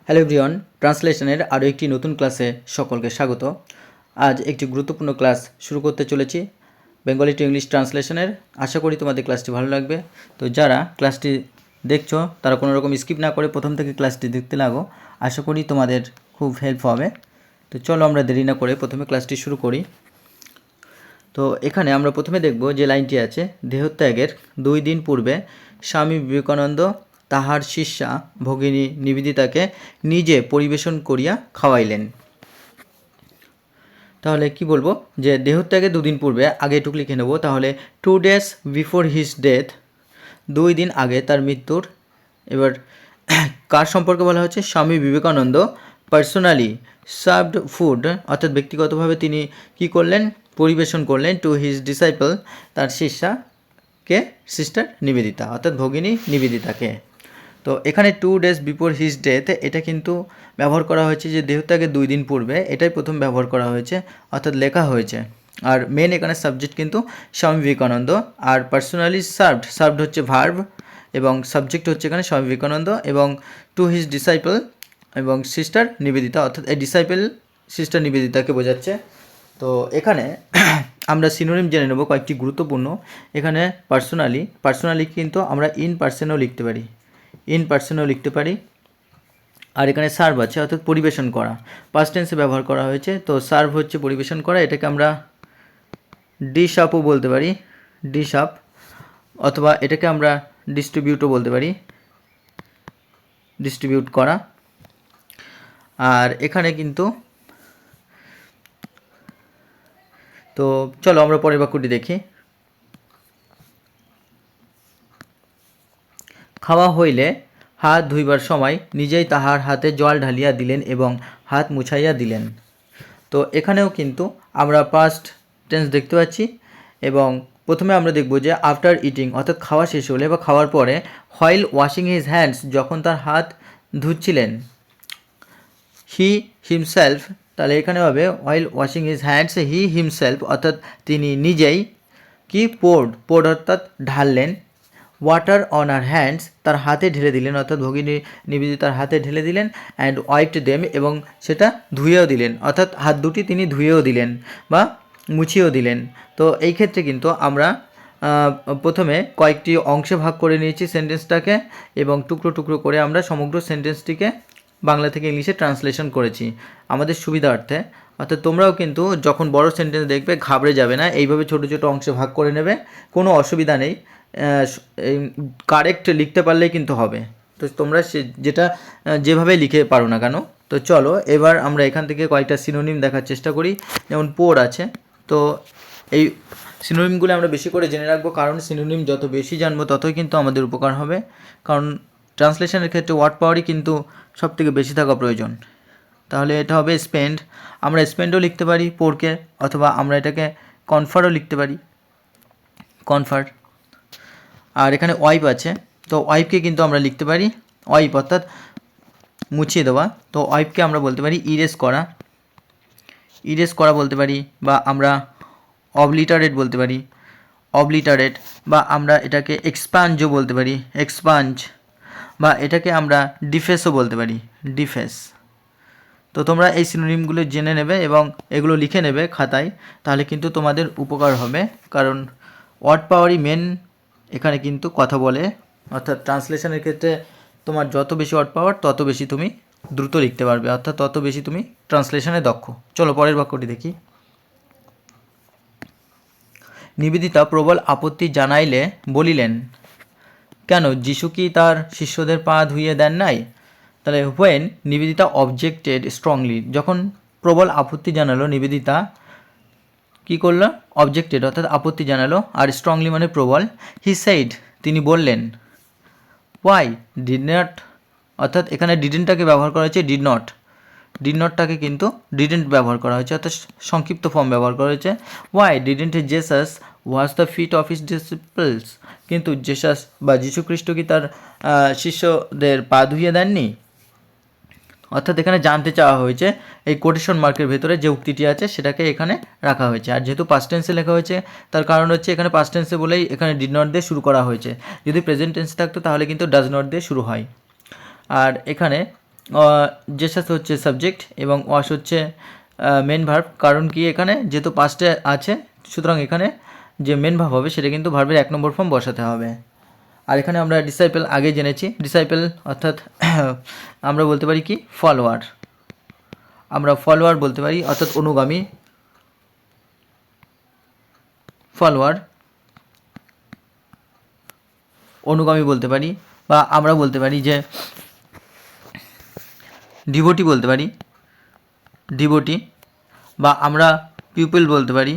Hello everyone, ট্রান্সলেশনের আরও একটি নতুন ক্লাসে সকলকে স্বাগত। আজ একটি গুরুত্বপূর্ণ ক্লাস শুরু করতে চলেছি বেঙ্গলি টু ইংলিশ ট্রান্সলেশনের। আশা করি তোমাদের ক্লাসটি ভালো লাগবে। তো যারা ক্লাসটি দেখছো তারা কোনো রকম স্কিপ না করে প্রথম থেকে ক্লাসটি দেখতে লাগো। আশা করি তোমাদের খুব হেল্প হবে। তো চলো আমরা দেরি না করে প্রথমে ক্লাসটি শুরু করি। তো এখানে আমরা প্রথমে দেখব যে লাইনটি আছে, দেহত্যাগের 2 দিন পূর্বে স্বামী বিবেকানন্দ তাহার শিষ্যা ভগিনী নিবেদিতাকে নিজে পরিবেশন করিয়া খাওয়াইলেন। তাহলে কি বলবো যে দেহত্যাগের 2 দিন পূর্বে, আগে এটুকু লিখে নেব। তাহলে 2 days বিফোর হিজ ডেথ, 2 দিন আগে তার মৃত্যুর। এবার কার সম্পর্কে বলা হচ্ছে? Swami Vivekananda personally served food, অর্থাৎ ব্যক্তিগতভাবে তিনি কি করলেন? পরিবেশন করলেন টু হিজ ডিসাইপল, তার শিষ্যাকে, সিস্টার নিবেদিতা অর্থাৎ ভগিনী নিবেদিতাকে। তো এখানে 2 days বিফোর হিজ ডেথ, এটা কিন্তু ব্যবহার করা হয়েছে যে দেহত্যাগের 2 দিন পূর্বে, এটাই প্রথম ব্যবহার করা হয়েছে অর্থাৎ লেখা হয়েছে। আর মেন এখানে সাবজেক্ট কিন্তু স্বামী বিবেকানন্দ, আর পার্সোনালি সার্ভড হচ্ছে ভার্ব, এবং সাবজেক্ট হচ্ছে এখানে স্বামী বিবেকানন্দ, এবং টু হিজ ডিসাইপল এবং সিস্টার নিবেদিতা, অর্থাৎ এই ডিসাইপল সিস্টার নিবেদিতাকে বোঝাচ্ছে। তো এখানে আমরা সিনোনিম জেনে নেব কয়েকটি গুরুত্বপূর্ণ। এখানে পার্সোনালি কিন্তু আমরা ইন পার্সনেও লিখতে পারি, আর এখানে সার্ভ আছে অর্থাৎ পরিবেশন করা, পাস্ট টেন্সে ব্যবহার করা হয়েছে। তো সার্ভ হচ্ছে পরিবেশন করা, এটাকে আমরা ডিশ আপও বলতে পারি, ডিশ আপ, অথবা এটাকে আমরা ডিস্ট্রিবিউটও বলতে পারি, ডিস্ট্রিবিউট করা। আর এখানে কিন্তু তো চলো আমরা পরের বাক্যটি দেখি। খাওয়া হইলে হাত ধুইবার সময় নিজেই তাহার হাতে জল ঢালিয়া দিলেন এবং হাত মুছাইয়া দিলেন। তো এখানেও কিন্তু আমরা পাস্ট টেন্স দেখতে পাচ্ছি, এবং প্রথমে আমরা দেখব যে আফটার ইটিং, অর্থাৎ খাওয়া শেষ হলে বা খাওয়ার পরে, হোয়াইল ওয়াশিং হিজ হ্যান্ডস, যখন তার হাত ধুচ্ছিলেন, হি হিমসেলফ, তাহলে এখানে হবে while washing his hands he himself, অর্থাৎ তিনি নিজেই কি পোর্ড অর্থাৎ ঢাললেন, ওয়াটার অন আর হ্যান্ডস, তার হাতে ঢেলে দিলেন, অর্থাৎ ভগিনী নিবেদিতার হাতে ঢেলে দিলেন, অ্যান্ড ওয়াইপড দেম, এবং সেটা ধুয়েও দিলেন, অর্থাৎ হাত দুটি তিনি ধুয়েও দিলেন বা মুছিয়েও দিলেন। তো এই ক্ষেত্রে কিন্তু আমরা প্রথমে কয়েকটি অংশে ভাগ করে নিয়েছি সেন্টেন্সটাকে, এবং টুকরো টুকরো করে আমরা সমগ্র সেন্টেন্সটিকে বাংলা থেকে ইংলিশে ট্রান্সলেশন করেছি আমাদের সুবিধার্থে। অর্থাৎ তোমরাও কিন্তু যখন বড় সেন্টেন্স দেখবে ঘাবড়ে যাবে না, এইভাবে ছোটো ছোটো অংশে ভাগ করে নেবে, কোনো অসুবিধা নেই। কারেক্ট লিখতে পারলেই কিন্তু হবে। তো তোমরা যেটা যেভাবে লিখে পারো না কেন। তো চলো এবার আমরা এখান থেকে কয়েকটা সিনোনিম দেখার চেষ্টা করি। যেমন পোর আছে, তো এই সিনোনিমগুলো আমরা বেশি করে জেনে রাখবো, কারণ সিনোনিম যত বেশি জানবো ততই কিন্তু আমাদের উপকার হবে। কারণ ট্রান্সলেশনের ক্ষেত্রে ওয়ার্ড পাওয়ারই কিন্তু সব থেকে বেশি থাকা প্রয়োজন। তাহলে এটা হবে স্পেন্ড, আমরা স্পেন্ডও লিখতে পারি পোরকে, অথবা আমরা এটাকে কনফারও লিখতে পারি, কনফার। আর এখানে ওয়াইপ আছে, তো ওয়াইপকে কিন্তু আমরা লিখতে পারি ওয়াইপ, অর্থাৎ মুছিয়ে দেওয়া। তো ওয়াইপকে আমরা বলতে পারি ইরেজ করা বলতে পারি, বা আমরা অবলিটারেট বলতে পারি, বা আমরা এটাকে এক্সপাঞ্জও বলতে পারি, এক্সপাঞ্জ, বা এটাকে আমরা ডিফেসও বলতে পারি, ডিফেস। তো তোমরা এই সিনোনিমগুলো জেনে নেবে এবং এগুলো লিখে নেবে খাতায়, তাহলে কিন্তু তোমাদের উপকার হবে। কারণ ওয়ার্ড পাওয়ারই মেন এখানে কিন্তু কথা বলে, অর্থাৎ ট্রান্সলেশনের ক্ষেত্রে তোমার যত বেশি ওয়ার্ড পাওয়ার তত বেশি তুমি দ্রুত লিখতে পারবে, অর্থাৎ তত বেশি তুমি ট্রান্সলেশনে দক্ষ। চলো পরের বাক্যটি দেখি। নিবেদিতা প্রবল আপত্তি জানাইলে বলিলেন, কেন, যিশু কি তার শিষ্যদের পা ধুইয়ে দেন নাই? তাহলে হোয়েন নিবেদিতা অবজেক্টেড স্ট্রংলি, যখন প্রবল আপত্তি জানালো নিবেদিতা, কি করলো? অবজেক্টেড অর্থাৎ আপত্তি জানালো, আর স্ট্রংলি মানে প্রবল। হি সেইড, তিনি বললেন। ওয়াই ডিড নট, অর্থাৎ এখানে ডিডেন্টটাকে ব্যবহার করা হয়েছে ডিড নটটাকে কিন্তু ডিডেন্ট ব্যবহার করা হয়েছে, অর্থাৎ সংক্ষিপ্ত ফর্ম ব্যবহার করা হয়েছে। Why didn't Jesus wash the feet of his disciples, কিন্তু জেসাস বা যীশুখ্রিস্ট কি তার শিষ্যদের পা ধুইয়ে দেননি? অর্থাৎ এখানে জানতে চাওয়া হয়েছে, এই কোটেশন মার্কের ভেতরে যে উক্তিটি আছে সেটাকে এখানে রাখা হয়েছে। আর যেহেতু পাস্ট টেন্সে লেখা হয়েছে তার কারণ হচ্ছে এখানে পাস্ট টেন্সে বলেই এখানে ডিড নট দিয়ে শুরু করা হয়েছে। যদি প্রেজেন্ট টেন্স থাকতো তাহলে কিন্তু ডাজ নট দিয়ে শুরু হয়। আর এখানে জেসাস হচ্ছে সাবজেক্ট এবং ওয়াশ হচ্ছে মেন ভার্ব। কারণ কি এখানে যেহেতু পাস্টে আছে, সুতরাং এখানে যে মেন ভার্ব হবে সেটা কিন্তু ভার্বের 1 নম্বর ফর্ম বসাতে হবে। আর এখানে আমরা ডিসাইপল আগে জেনেছি। ডিসাইপল অর্থাৎ আমরা বলতে পারি কি ফলোয়ার, আমরা ফলোয়ার বলতে পারি অর্থাৎ অনুগামী, ফলোয়ার অনুগামী বলতে পারি, বা আমরা বলতে পারি যে ডিভোটি বলতে পারি, ডিভোটি, বা আমরা পিউপিল বলতে পারি।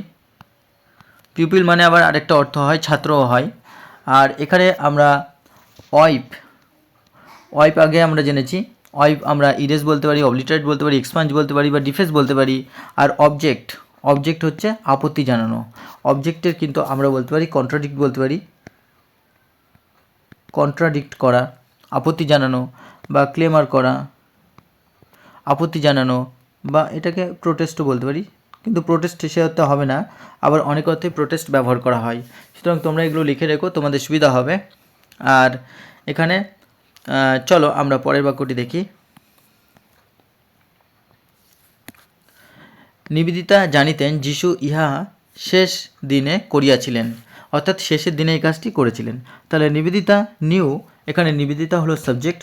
পিউপিল মানে আবার আরেকটা অর্থ হয় ছাত্রও হয়। আর এখানে আমরা ওয়াইপ, ওয়াইপ আগে আমরা জেনেছি। ওয়াইপ আমরা ইরেজ বলতে পারি, অবলিটারেট বলতে পারি, এক্সপাঞ্জ বলতে পারি, বা ডিফেন্স বলতে পারি। আর অবজেক্ট, অবজেক্ট হচ্ছে আপত্তি জানানো। অবজেক্টের কিন্তু আমরা বলতে পারি কন্ট্রাডিক্ট বলতে পারি, কন্ট্রাডিক্ট করা, আপত্তি জানানো, বা ক্লেমার করা, আপত্তি জানানো, বা এটাকে প্রোটেস্টও বলতে পারি। কিন্তু প্রোটেস্ট সে অর্থে হবে না, আবার অনেক অর্থে প্রোটেস্ট ব্যবহার করা হয়। সুতরাং তোমরা এগুলো লিখে রেখো, তোমাদের সুবিধা হবে। আর এখানে চলো আমরা পরের বাক্যটি দেখি। নিবেদিতা জানিতেন যিশু ইহা শেষ দিনে করিয়াছিলেন, অর্থাৎ শেষের দিনে এই কাজটি করেছিলেন। তাহলে নিবেদিতা নিউ, এখানে নিবেদিতা হলো সাবজেক্ট,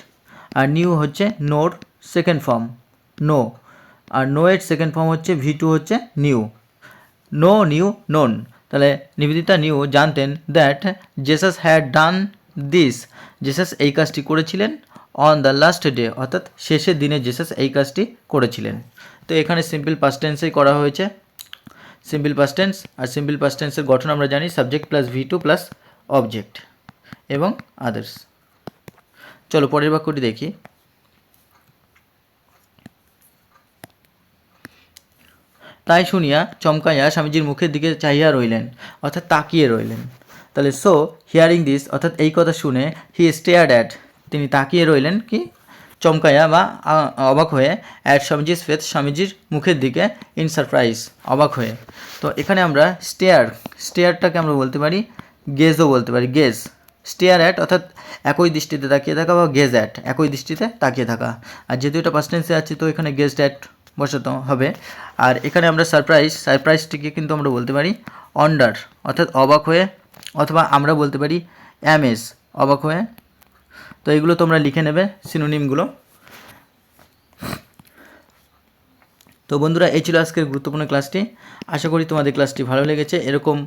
আর নিউ হচ্ছে নোর সেকেন্ড ফর্ম, নো। আর নো এর সেকেন্ড ফর্ম হচ্ছে V2 হচ্ছে নিউ, নো নিউ নোন। তাহলে নিবেদিতা নিউ জানতেন that Jesus had done this, Jesus এই কাজটি করেছিলেন অন দ্য লাস্ট ডে, অর্থাৎ শেষের দিনে জেসাস এই কাজটি করেছিলেন। তো এখানে সিম্পল পাস্ট টেন্সেই করা হয়েছে, সিম্পল পাস্ট টেন্স। আর সিম্পল পাস্ট টেন্সের গঠন আমরা জানি subject plus V2 plus object এবং আদার্স। চলো পরের বাক্যটি দেখি। তাই শুনিয়া চমকাইয়া স্বামীজির মুখের দিকে চাহিয়া রইলেন, অর্থাৎ তাকিয়ে রইলেন। তাহলে সো হিয়ারিং দিস, অর্থাৎ এই কথা শুনে হি স্টেয়ার্ড অ্যাট, তিনি তাকিয়ে রইলেন কি চমকাইয়া বা অবাক হয়ে, অ্যাট স্বামীজির ফেথ, স্বামীজির মুখের দিকে, ইন সারপ্রাইজ অবাক হয়ে। তো এখানে আমরা স্টেয়ার, স্টেয়ারটাকে আমরা বলতে পারি গেজও বলতে পারি, গেজ। স্টেয়ার অ্যাট অর্থাৎ একই দৃষ্টিতে তাকিয়ে থাকা, বা গেজ অ্যাট একই দৃষ্টিতে তাকিয়ে থাকা। আর যেহেতু এটা পাস্ট টেন্সে আছে তো এখানে গেজড অ্যাট বসাতে হবে। আর এখানে আমরা সারপ্রাইজ, সারপ্রাইজটিকে কিন্তু আমরা বলতে পারি অন্ডার, অর্থাৎ অবাক হয়ে, অথবা আমরা বলতে পারি অ্যামেজ, অবাক হয়ে। তো এগুলো তোমরা লিখে নেবে সিনোনিমগুলো। তো বন্ধুরা এই ছিল আজকের গুরুত্বপূর্ণ ক্লাসটি। আশা করি তোমাদের ক্লাসটি ভালো লেগেছে। এরকম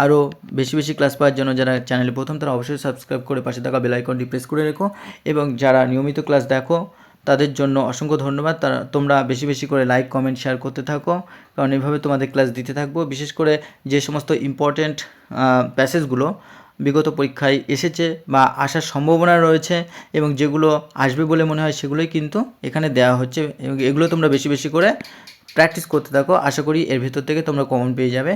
আরও বেশি বেশি ক্লাস পাওয়ার জন্য যারা চ্যানেলে প্রথম তারা অবশ্যই সাবস্ক্রাইব করে পাশে থাকা বেল আইকনটি প্রেস করে রেখো, এবং যারা নিয়মিত ক্লাস দেখো তাদের জন্য অসংখ্য ধন্যবাদ। তোমরা বেশি বেশি করে লাইক কমেন্ট শেয়ার করতে থাকো, কারণ এইভাবে তোমাদের ক্লাস দিতে থাকবো। বিশেষ করে যে সমস্ত ইম্পর্ট্যান্ট প্যাসেজগুলো বিগত পরীক্ষায় এসেছে বা আসার সম্ভাবনা রয়েছে এবং যেগুলো আসবে বলে মনে হয় সেগুলোই কিন্তু এখানে দেওয়া হচ্ছে, এবং এগুলো তোমরা বেশি বেশি করে প্র্যাকটিস করতে থাকো। আশা করি এর ভেতর থেকে তোমরা কমন পেয়ে যাবে,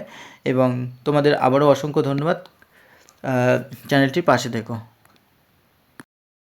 এবং তোমাদের আবারও অসংখ্য ধন্যবাদ। চ্যানেলটির পাশে থেকো।